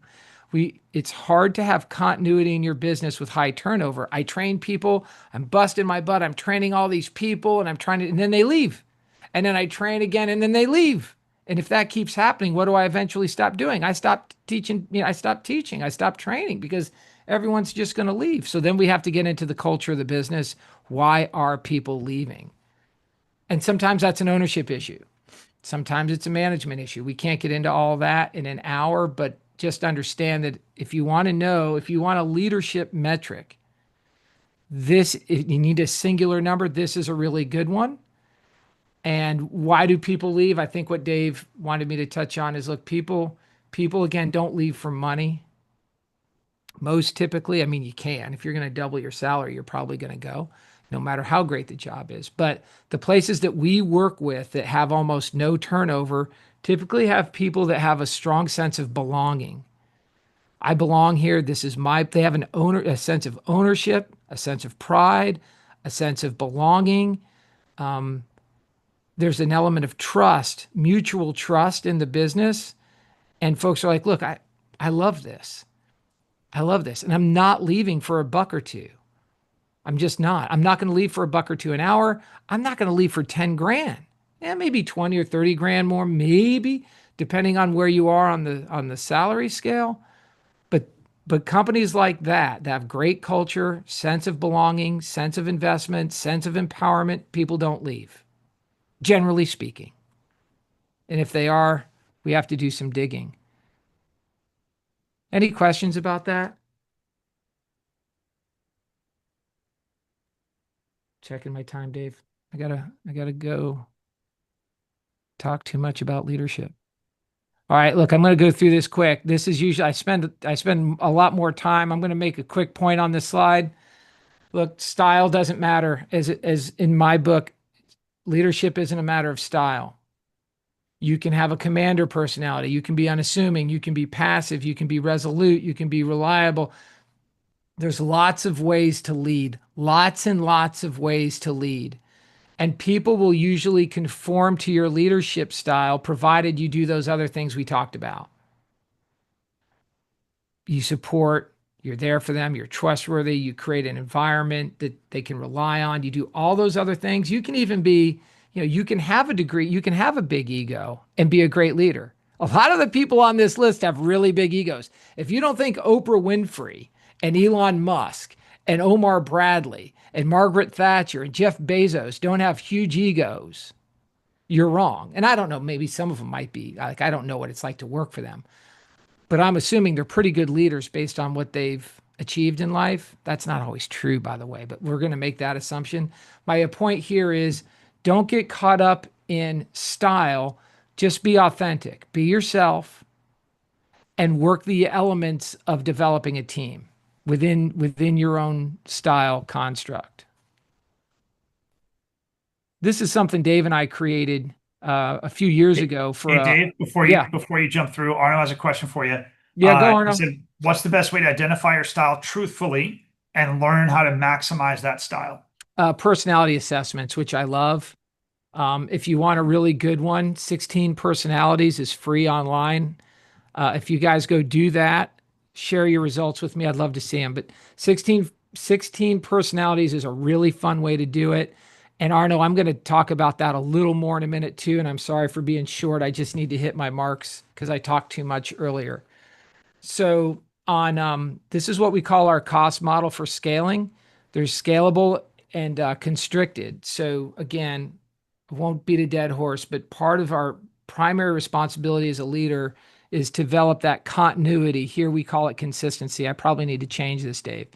It's hard to have continuity in your business with high turnover. I train people, I'm busting my butt, I'm training all these people and then they leave. And then I train again and then they leave. And if that keeps happening, what do I eventually stop doing? I stopped teaching, I stopped teaching, I stopped training because everyone's just going to leave. So then we have to get into the culture of the business. Why are people leaving? And sometimes that's an ownership issue. Sometimes it's a management issue. We can't get into all that in an hour, but just understand that if you want a leadership metric, you need a singular number. This is a really good one. And why do people leave? I think what Dave wanted me to touch on is, look, people again, don't leave for money. Most typically, I mean, you can. If you're going to double your salary, you're probably going to go, no matter how great the job is. But the places that we work with that have almost no turnover typically have people that have a strong sense of belonging. I belong here. They have a sense of ownership, a sense of pride, a sense of belonging. There's an element of trust, mutual trust in the business. And folks are like, look, I love this. I love this. And I'm not leaving for a buck or two. I'm just not. I'm not going to leave for a buck or two an hour. I'm not going to leave for 10 grand. Yeah, maybe 20 or 30 grand more, maybe, depending on where you are on the salary scale. But companies like that have great culture, sense of belonging, sense of investment, sense of empowerment, people don't leave, generally speaking. And if they are, we have to do some digging. Any questions about that? Checking my time, Dave. I gotta go talk too much about leadership. All right, look, I'm going to go through this quick. This is usually I spend a lot more time. I'm going to make a quick point on this slide. Look, style doesn't matter. As in my book, leadership isn't a matter of style. You can have a commander personality. You can be unassuming. You can be passive. You can be resolute. You can be reliable. There's lots of ways to lead. Lots and lots of ways to lead. And people will usually conform to your leadership style, provided you do those other things we talked about. You support, you're there for them, you're trustworthy, you create an environment that they can rely on. You do all those other things. You can even be, you can have a degree, you can have a big ego and be a great leader. A lot of the people on this list have really big egos. If you don't think Oprah Winfrey and Elon Musk and Omar Bradley and Margaret Thatcher and Jeff Bezos don't have huge egos, you're wrong. And I don't know, maybe some of them might be. Like, I don't know what it's like to work for them. But I'm assuming they're pretty good leaders based on what they've achieved in life. That's not always true, by the way, but we're going to make that assumption. My point here is don't get caught up in style. Just be authentic. Be yourself and work the elements of developing a team within your own style construct. This is something Dave and I created a few years ago for Dave, before you jump through, Arno has a question for you. Yeah, go Arno. He said, what's the best way to identify your style truthfully and learn how to maximize that style? Personality assessments, which I love. If you want a really good one, 16 Personalities is free online. If you guys go do that, share your results with me. I'd love to see them. But 16 Personalities is a really fun way to do it. And Arno, I'm going to talk about that a little more in a minute too. And I'm sorry for being short. I just need to hit my marks because I talked too much earlier. So this is what we call our cost model for scaling. There's scalable and constricted. So again, I won't beat a dead horse, but part of our primary responsibility as a leader is to develop that continuity. Here we call it consistency. I probably need to change this, Dave.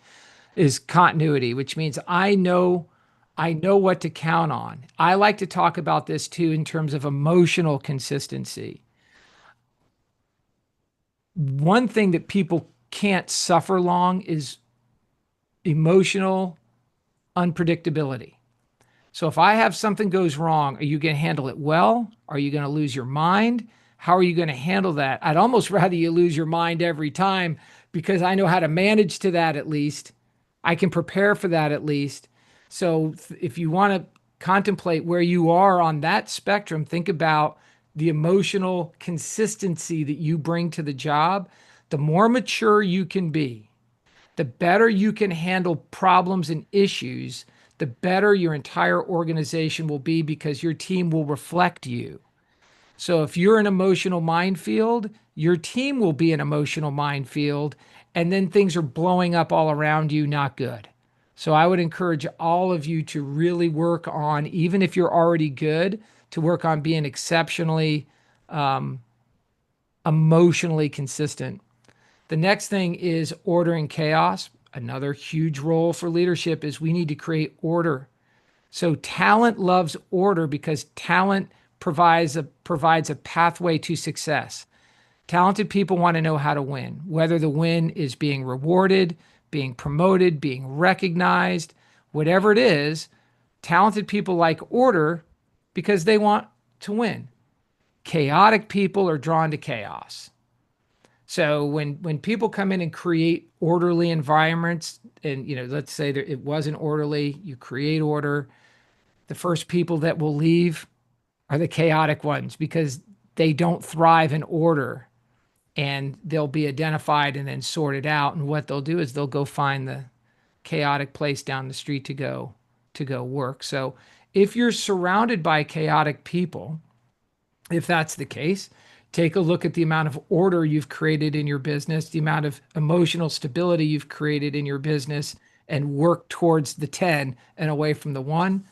Is continuity, which means I know what to count on. I like to talk about this too in terms of emotional consistency. One thing that people can't suffer long is emotional unpredictability. So if I have something goes wrong, are you going to handle it well? Are you going to lose your mind? How are you going to handle that? I'd almost rather you lose your mind every time because I know how to manage to that at least. I can prepare for that at least. So if you want to contemplate where you are on that spectrum, think about the emotional consistency that you bring to the job, the more mature you can be, the better you can handle problems and issues, the better your entire organization will be because your team will reflect you. So if you're an emotional minefield, your team will be an emotional minefield, and then things are blowing up all around you, not good. So I would encourage all of you to really work on, even if you're already good, to work on being exceptionally emotionally consistent. The next thing is order and chaos. Another huge role for leadership is we need to create order. So talent loves order because talent provides a pathway to success. Talented people want to know how to win, whether the win is being rewarded, being promoted, being recognized, whatever it is. Talented people like order because they want to win. Chaotic people are drawn to chaos. So when people come in and create orderly environments, and let's say that it wasn't orderly, you create order, the first people that will leave are the chaotic ones because they don't thrive in order, and they'll be identified and then sorted out. And what they'll do is they'll go find the chaotic place down the street to go work. So if you're surrounded by chaotic people, if that's the case, take a look at the amount of order you've created in your business, the amount of emotional stability you've created in your business, and work towards the 10 and away from the 1.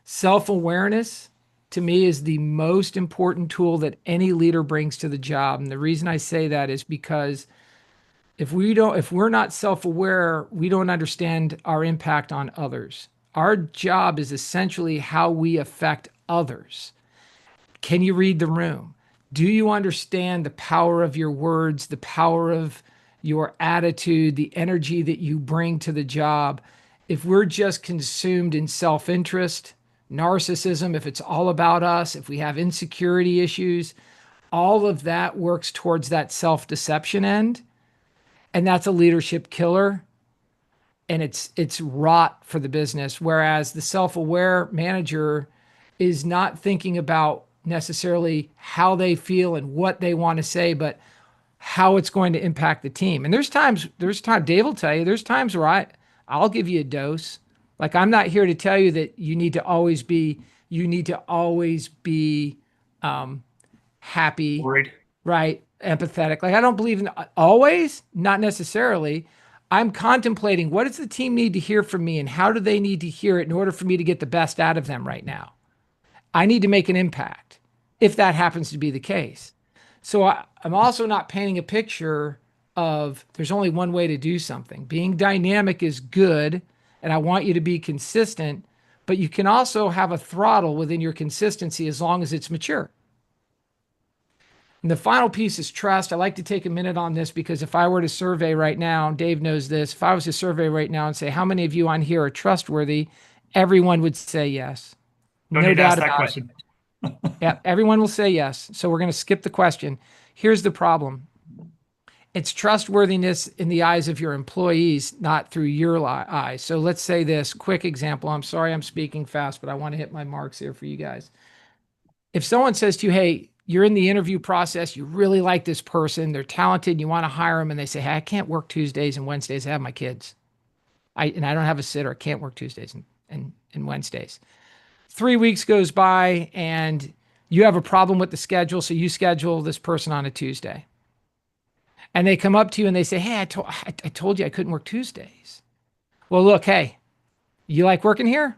Self-awareness, to me, is the most important tool that any leader brings to the job. And the reason I say that is because if we're not self-aware, we don't understand our impact on others. Our job is essentially how we affect others. Can you read the room? Do you understand the power of your words, the power of your attitude, the energy that you bring to the job? If we're just consumed in self-interest, narcissism, if it's all about us, if we have insecurity issues, all of that works towards that self-deception end. And that's a leadership killer. And it's rot for the business. Whereas the self-aware manager is not thinking about necessarily how they feel and what they want to say, but how it's going to impact the team. And there's times, Dave will tell you, there's times where I'll give you a dose. Like, I'm not here to tell you that you need to always be happy, Worried. right? Empathetic. Like, I don't believe in always, not necessarily. I'm contemplating, what does the team need to hear from me, and how do they need to hear it in order for me to get the best out of them right now? I need to make an impact if that happens to be the case. So I'm also not painting a picture of there's only one way to do something. Being dynamic is good, and I want you to be consistent, but you can also have a throttle within your consistency as long as it's mature. And the final piece is trust. I like to take a minute on this because if I were to survey right now, Dave knows this, if I was to survey right now and say, how many of you on here are trustworthy? Everyone would say yes. No doubt about that question. Yeah, everyone will say yes. So we're going to skip the question. Here's the problem. It's trustworthiness in the eyes of your employees, not through your eyes. So let's say this quick example. I'm sorry I'm speaking fast, but I want to hit my marks here for you guys. If someone says to you, hey, you're in the interview process, you really like this person, they're talented, you want to hire them, and they say, hey, I can't work Tuesdays and Wednesdays, I have my kids. I don't have a sitter, I can't work Tuesdays and Wednesdays. 3 weeks goes by and you have a problem with the schedule, so you schedule this person on a Tuesday. And they come up to you and they say, hey, I told you I couldn't work Tuesdays. Well, look, hey, you like working here?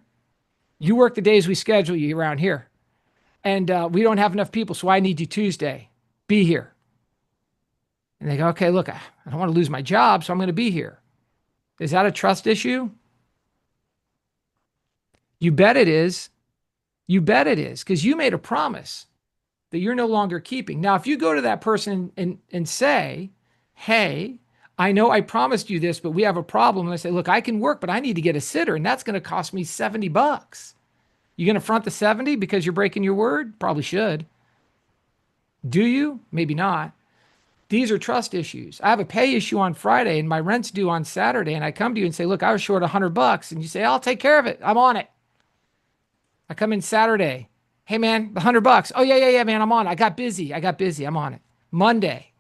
You work the days we schedule you around here. And we don't have enough people, so I need you Tuesday. Be here. And they go, okay, look, I don't want to lose my job, so I'm going to be here. Is that a trust issue? You bet it is. You bet it is, because you made a promise that you're no longer keeping. Now, if you go to that person and say, hey, I know I promised you this, but we have a problem. And I say, look, I can work, but I need to get a sitter, and that's going to cost me $70. You going to front the 70 because you're breaking your word? Probably should. Do you? Maybe not. These are trust issues. I have a pay issue on Friday and my rent's due on Saturday, and I come to you and say, look, I was short $100, and you say, I'll take care of it. I'm on it. I come in Saturday Hey man, the $100. Oh yeah, man. I'm on. I got busy. I'm on it. Monday,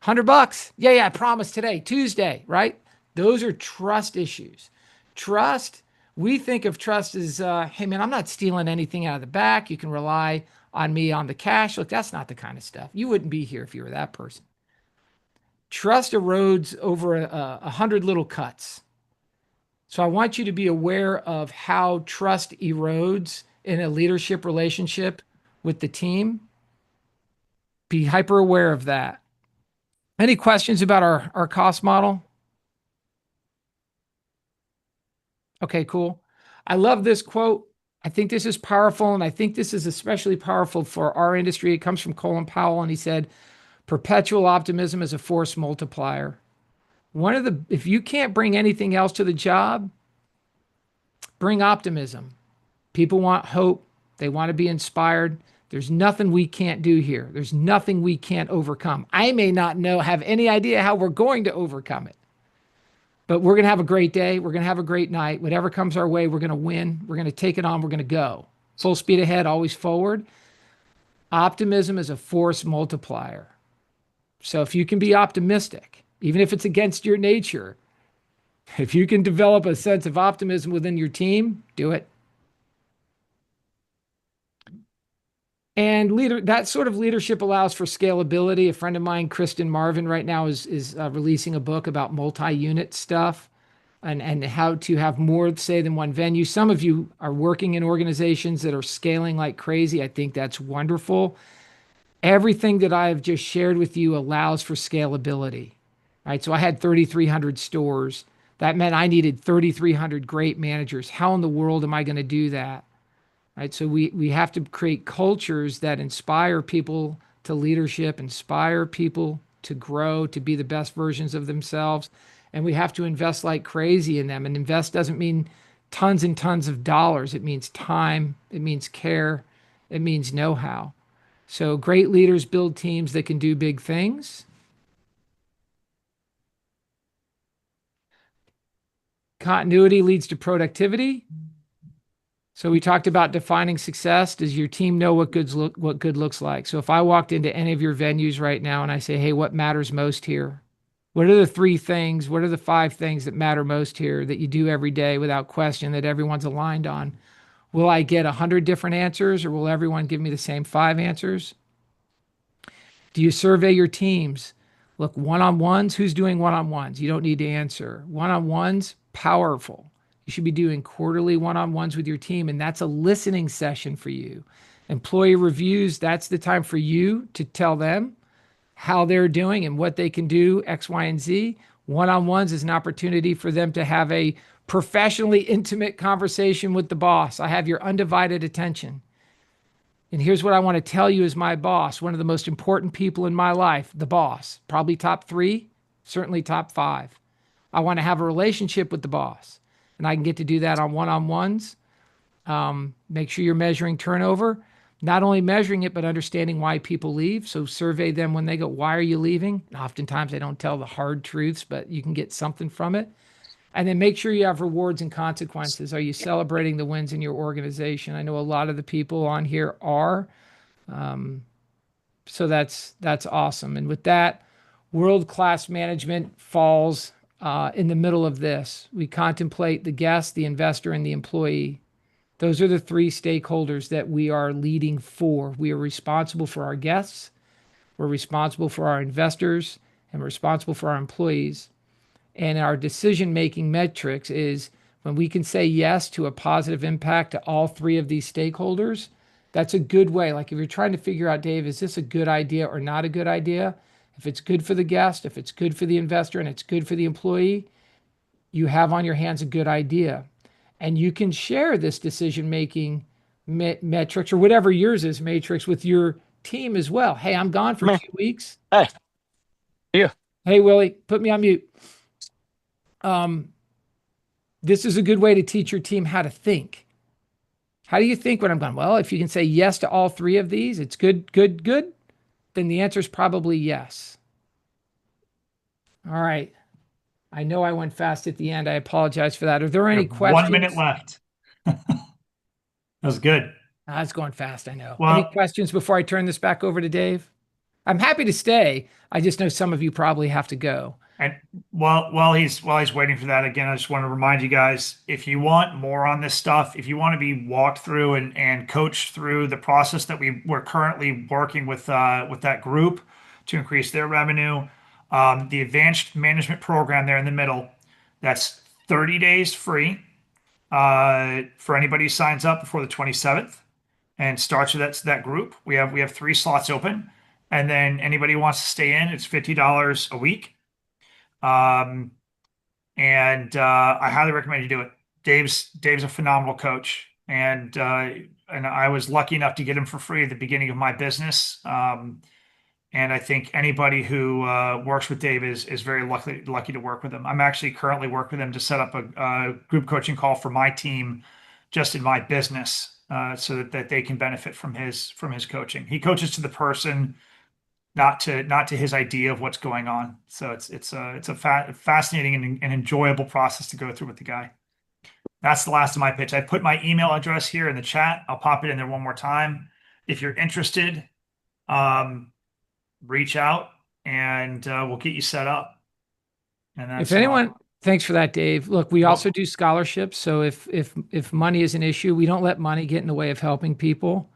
$100. Yeah, I promise today. Tuesday, right? Those are trust issues. Trust, we think of trust as, hey man, I'm not stealing anything out of the back. You can rely on me on the cash. Look, that's not the kind of stuff. You wouldn't be here if you were that person. Trust erodes over 100 little cuts. So I want you to be aware of how trust erodes in a leadership relationship with the team. Be hyper aware of that. Any questions about our cost model? Okay, cool. I love this quote. I think this is powerful, and I think this is especially powerful for our industry. It comes from Colin Powell, and he said, perpetual optimism is a force multiplier. If you can't bring anything else to the job, bring optimism. People want hope. They want to be inspired. There's nothing we can't do here. There's nothing we can't overcome. I may not have any idea how we're going to overcome it, but we're going to have a great day. We're going to have a great night. Whatever comes our way, we're going to win. We're going to take it on. We're going to go. Full speed ahead, always forward. Optimism is a force multiplier. So if you can be optimistic, even if it's against your nature, if you can develop a sense of optimism within your team, do it. And that sort of leadership allows for scalability. A friend of mine, Kristen Marvin, right now is releasing a book about multi-unit stuff and how to have more, say, than one venue. Some of you are working in organizations that are scaling like crazy. I think that's wonderful. Everything that I have just shared with you allows for scalability, right? So I had 3,300 stores. That meant I needed 3,300 great managers. How in the world am I going to do that? Right. So we have to create cultures that inspire people to leadership, inspire people to grow, to be the best versions of themselves. And we have to invest like crazy in them. And invest doesn't mean tons and tons of dollars. It means time. It means care. It means know-how. So great leaders build teams that can do big things. Continuity leads to productivity. So we talked about defining success. Does your team know what good looks like? So if I walked into any of your venues right now and I say, hey, what matters most here? What are the 3 things? What are the 5 things that matter most here that you do every day without question that everyone's aligned on? Will I get 100 different answers, or will everyone give me the same 5 answers? Do you survey your teams? Look, one-on-ones, who's doing one-on-ones? You don't need to answer. One-on-ones, powerful. You should be doing quarterly one-on-ones with your team, and that's a listening session for you. Employee reviews, that's the time for you to tell them how they're doing and what they can do, X, Y, and Z. One-on-ones is an opportunity for them to have a professionally intimate conversation with the boss. I have your undivided attention. And here's what I want to tell you as my boss, one of the most important people in my life, the boss, probably top 3, certainly top 5. I want to have a relationship with the boss, and I can get to do that on one-on-ones. Make sure you're measuring turnover, not only measuring it, but understanding why people leave. So survey them when they go, why are you leaving? And oftentimes they don't tell the hard truths, but you can get something from it. And then make sure you have rewards and consequences. Are you celebrating the wins in your organization? I know a lot of the people on here are. So that's awesome. And with that, world-class management falls in the middle of this. We contemplate the guest, the investor, and the employee. Those are the 3 stakeholders that we are leading for. We are responsible for our guests, we're responsible for our investors, and we're responsible for our employees. And our decision-making metrics is when we can say yes to a positive impact to all 3 of these stakeholders, that's a good way. Like if you're trying to figure out, Dave, is this a good idea or not a good idea? If it's good for the guest, if it's good for the investor, and it's good for the employee, you have on your hands a good idea. And you can share this decision-making metrics or whatever yours is, matrix, with your team as well. Hey, I'm gone for 2 weeks. Hey, you. Hey, Willie, put me on mute. This is a good way to teach your team how to think. How do you think when I'm gone? Well, if you can say yes to all 3 of these, it's good, then the answer is probably yes. All right. I know I went fast at the end. I apologize for that. Are there any questions? 1 minute left. That was good. It's going fast, I know. Any Well, questions before I turn this back over to Dave? I'm happy to stay. I just know some of you probably have to go. and while he's waiting for that, again, I just want to remind you guys, if you want more on this stuff, if you want to be walked through and coached through the process that we're currently working with that group to increase their revenue, the advanced management program there in the middle, that's 30 days free for anybody who signs up before the 27th and starts with that group. We have 3 slots open, and then anybody who wants to stay in, it's $50 a week. Um, and I highly recommend you do it. Dave's a phenomenal coach, and I was lucky enough to get him for free at the beginning of my business. And I think anybody who works with Dave is very lucky to work with him. I'm actually currently working with him to set up a group coaching call for my team, just in my business, so that they can benefit from his coaching. He coaches to the person, not to his idea of what's going on. So it's a fascinating and enjoyable process to go through with the guy. That's the last of my pitch. I put my email address here in the chat. I'll pop it in there one more time. If you're interested, reach out and we'll get you set up. And that's If anyone, thanks for that, Dave. Look, we also do scholarships. So if money is an issue, we don't let money get in the way of helping people.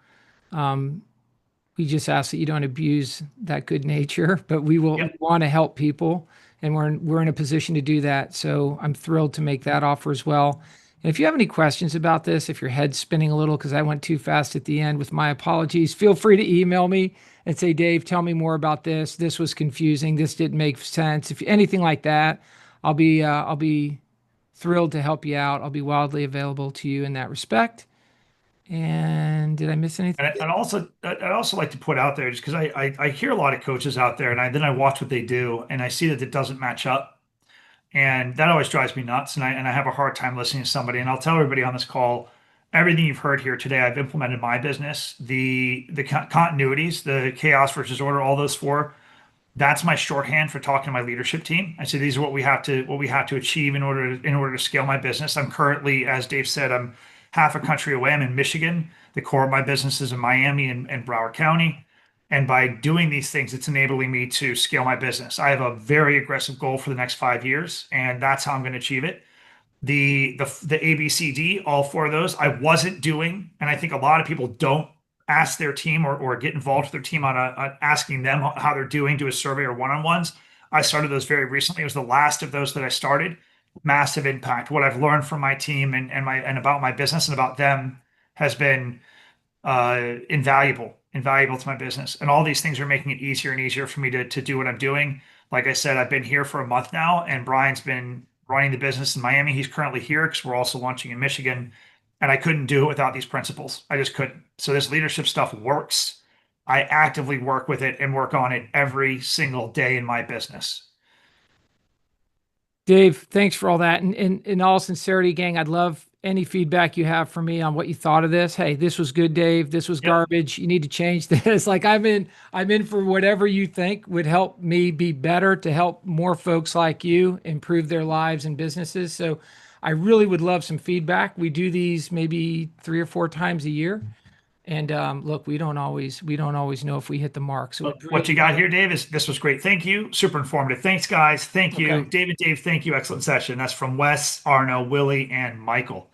We just ask that you don't abuse that good nature, but we want to help people, and we're in a position to do that. So I'm thrilled to make that offer as well. And if you have any questions about this, if your head's spinning a little because I went too fast at the end, with my apologies, feel free to email me and say, Dave, tell me more about this. This was confusing. This didn't make sense. If anything like that, I'll be thrilled to help you out. I'll be wildly available to you in that respect. And did I miss anything? And I'd also like to put out there, just because I hear a lot of coaches out there, and then I watch what they do, and I see that it doesn't match up, and that always drives me nuts. And I have a hard time listening to somebody. And I'll tell everybody on this call, everything you've heard here today, I've implemented in my business. The continuities, the chaos versus order, all those 4. That's my shorthand for talking to my leadership team. I say these are what we have to achieve in order to scale my business. I'm currently, as Dave said, I'm half a country away. I'm in Michigan. The core of my business is in Miami and Broward County. And by doing these things, it's enabling me to scale my business. I have a very aggressive goal for the next 5 years, and that's how I'm going to achieve it. The ABCD, all 4 of those, I wasn't doing, and I think a lot of people don't ask their team or get involved with their team on asking them how they're doing, do a survey or one-on-ones. I started those very recently. It was the last of those that I started. Massive impact. What I've learned from my team and about my business and about them has been invaluable to my business. And all these things are making it easier and easier for me to do what I'm doing. Like I said, I've been here for a month now, and Brian's been running the business in Miami. He's currently here because we're also launching in Michigan. And I couldn't do it without these principles. I just couldn't. So this leadership stuff works. I actively work with it and work on it every single day in my business. Dave, thanks for all that. And in all sincerity, gang, I'd love any feedback you have for me on what you thought of this. Hey, this was good, Dave. This was garbage. You need to change this. Like I'm in for whatever you think would help me be better, to help more folks like you improve their lives and businesses. So I really would love some feedback. We do these maybe 3 or 4 times a year. And look, we don't always know if we hit the mark. So what you got here, Dave, is this was great. Thank you. Super informative. Thanks, guys. Thank you. Okay. Dave, thank you. Excellent session. That's from Wes, Arno, Willie, and Michael.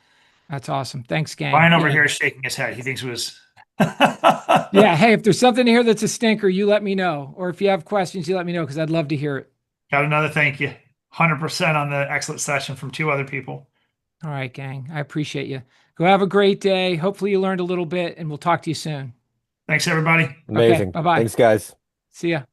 That's awesome. Thanks, gang. Brian over here is shaking his head. He thinks it was. Yeah. Hey, if there's something here that's a stinker, you let me know. Or if you have questions, you let me know, because I'd love to hear it. Got another thank you. 100% on the excellent session from 2 other people. All right, gang. I appreciate you. Go have a great day. Hopefully you learned a little bit, and we'll talk to you soon. Thanks, everybody. Amazing. Okay, bye-bye. Thanks, guys. See ya.